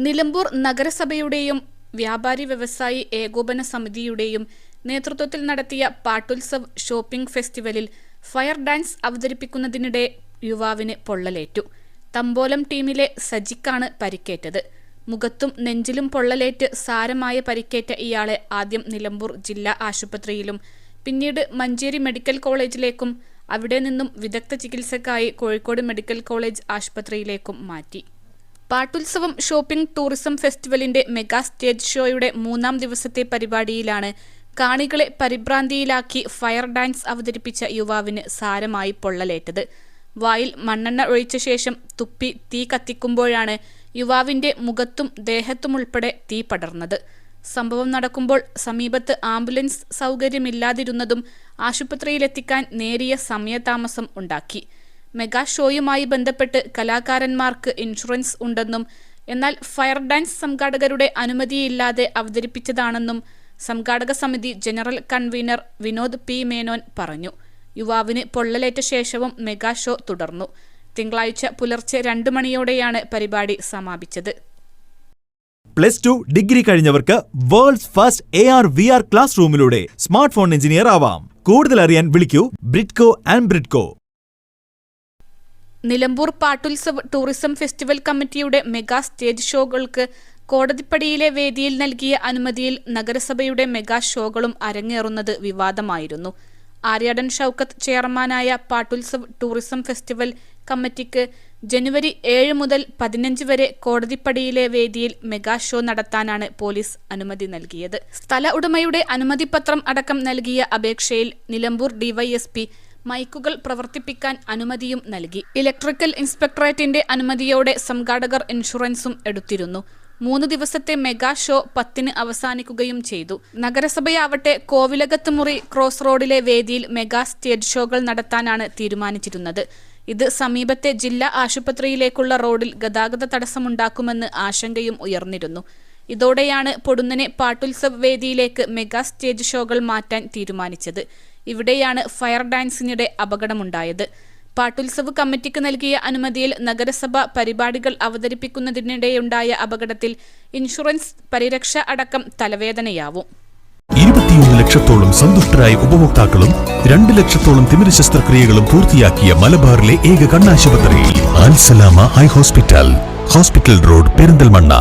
നിലമ്പൂർ നഗരസഭയുടെയും വ്യാപാരി വ്യവസായി ഏകോപന സമിതിയുടെയും നേതൃത്വത്തിൽ നടത്തിയ പാട്ടുത്സവ് ഷോപ്പിംഗ് ഫെസ്റ്റിവലിൽ ഫയർ ഡാൻസ് അവതരിപ്പിക്കുന്നതിനിടെ യുവാവിന് പൊള്ളലേറ്റു. തമ്പോലം ടീമിലെ സജിക്കാണ് പരിക്കേറ്റത്. മുഖത്തും നെഞ്ചിലും പൊള്ളലേറ്റ് സാരമായ പരിക്കേറ്റ ഇയാളെ ആദ്യം നിലമ്പൂർ ജില്ലാ ആശുപത്രിയിലും പിന്നീട് മഞ്ചേരി മെഡിക്കൽ കോളേജിലേക്കും അവിടെ നിന്നും വിദഗ്ധ ചികിത്സയ്ക്കായി കോഴിക്കോട് മെഡിക്കൽ കോളേജ് ആശുപത്രിയിലേക്കും മാറ്റി. പാട്ടുത്സവം ഷോപ്പിംഗ് ടൂറിസം ഫെസ്റ്റിവലിന്റെ മെഗാ സ്റ്റേജ് ഷോയുടെ 3-ാം ദിവസത്തെ പരിപാടിയിലാണ് കാണികളെ പരിഭ്രാന്തിയിലാക്കി ഫയർ ഡാൻസ് അവതരിപ്പിച്ച യുവാവിന് സാരമായി പൊള്ളലേറ്റത്. വായിൽ മണ്ണെണ്ണ ഒഴിച്ച ശേഷം തുപ്പി തീ കത്തിക്കുമ്പോഴാണ് യുവാവിന്റെ മുഖത്തും ദേഹത്തുമുൾപ്പെടെ തീ പടർന്നത്. സംഭവം നടക്കുമ്പോൾ സമീപത്ത് ആംബുലൻസ് സൗകര്യമില്ലാതിരുന്നതും ആശുപത്രിയിലെത്തിക്കാൻ നേരിയ സമയതാമസം ഉണ്ടാക്കി. മെഗാ ഷോയുമായി ബന്ധപ്പെട്ട് കലാകാരന്മാർക്ക് ഇൻഷുറൻസ് ഉണ്ടെന്നും എന്നാൽ ഫയർ ഡാൻസ് സംഘാടകരുടെ അനുമതിയില്ലാതെ അവതരിപ്പിച്ചതാണെന്നും സംഘാടക സമിതി general convener Vinod P Menon പറഞ്ഞു. യുവാവിന് പൊള്ളലേറ്റ ശേഷവും മെഗാ ഷോ തുടർന്നു. തിങ്കളാഴ്ച പുലർച്ചെ 2 മണിയോടെയാണ് പരിപാടി സമാപിച്ചത്. +2 ഡിഗ്രി കഴിഞ്ഞവർക്ക് വേൾഡ്സ് ഫസ്റ്റ് AR/VR ക്ലാസ് റൂമിലൂടെ സ്മാർട്ട് ഫോൺ എഞ്ചിനീയർ ആവാം. കൂടുതൽ അറിയാൻ വിളിക്കൂ Bridco and Bridco. Nilambur Pattutsav tourism festival കമ്മിറ്റിയുടെ മെഗാ സ്റ്റേജ് ഷോകൾക്ക് കോടതിപ്പടിയിലെ വേദിയിൽ നൽകിയ അനുമതിയിൽ നഗരസഭയുടെ മെഗാ ഷോകളും അരങ്ങേറുന്നത് വിവാദമായിരുന്നു. ആര്യാടൻ ഷൗക്കത്ത് ചെയർമാനായ പാട്ടുത്സവ് ടൂറിസം ഫെസ്റ്റിവൽ കമ്മിറ്റിക്ക് ജനുവരി 7 മുതൽ 15 വരെ കോടതിപ്പടിയിലെ വേദിയിൽ മെഗാ ഷോ നടത്താനാണ് പോലീസ് അനുമതി നൽകിയത്. സ്ഥല ഉടമയുടെ അനുമതിപത്രം അടക്കം നൽകിയ അപേക്ഷയിൽ നിലമ്പൂർ ഡിവൈഎസ്പി മൈക്കുകൾ പ്രവർത്തിപ്പിക്കാൻ അനുമതിയും നൽകി. ഇലക്ട്രിക്കൽ ഇൻസ്പെക്ടറേറ്റിന്റെ അനുമതിയോടെ സംഘാടകർ ഇൻഷുറൻസും എടുത്തിരുന്നു. 3 ദിവസത്തെ മെഗാ ഷോ 10-ന് അവസാനിക്കുകയും ചെയ്തു. നഗരസഭയാവട്ടെ കോവിലകത്ത് മുറി ക്രോസ് റോഡിലെ വേദിയിൽ മെഗാ സ്റ്റേജ് ഷോകൾ നടത്താനാണ് തീരുമാനിച്ചിരുന്നത്. ഇത് സമീപത്തെ ജില്ലാ ആശുപത്രിയിലേക്കുള്ള റോഡിൽ ഗതാഗത തടസ്സമുണ്ടാക്കുമെന്ന് ആശങ്കയും ഉയർന്നിരുന്നു. ഇതോടെയാണ് പൊടുന്നനെ പാട്ടുത്സവ് വേദിയിലേക്ക് മെഗാ സ്റ്റേജ് ഷോകൾ മാറ്റാൻ തീരുമാനിച്ചത്. ഇവിടെയാണ് ഫയർ ഡാൻസിനിടെ അപകടമുണ്ടായത്. പാട്ടുത്സവ് കമ്മിറ്റിക്ക് നൽകിയ അനുമതിയിൽ നഗരസഭ പരിപാടികൾ അവതരിപ്പിക്കുന്നതിനിടെയുണ്ടായ അപകടത്തിൽ ഇൻഷുറൻസ് പരിരക്ഷ അടക്കം തലവേദനയാവും. 21 ലക്ഷത്തോളം സന്തുഷ്ടരായ ഉപഭോക്താക്കളും 2 ലക്ഷത്തോളം തിമിര ശസ്ത്രക്രിയകളും പൂർത്തിയാക്കിയ മലബാറിലെ ഏക കണ്ണാശുപത്രി അൽ സലാമ ഹൈ ഹോസ്പിറ്റൽ റോഡ് പെരിന്തൽമണ്ണ.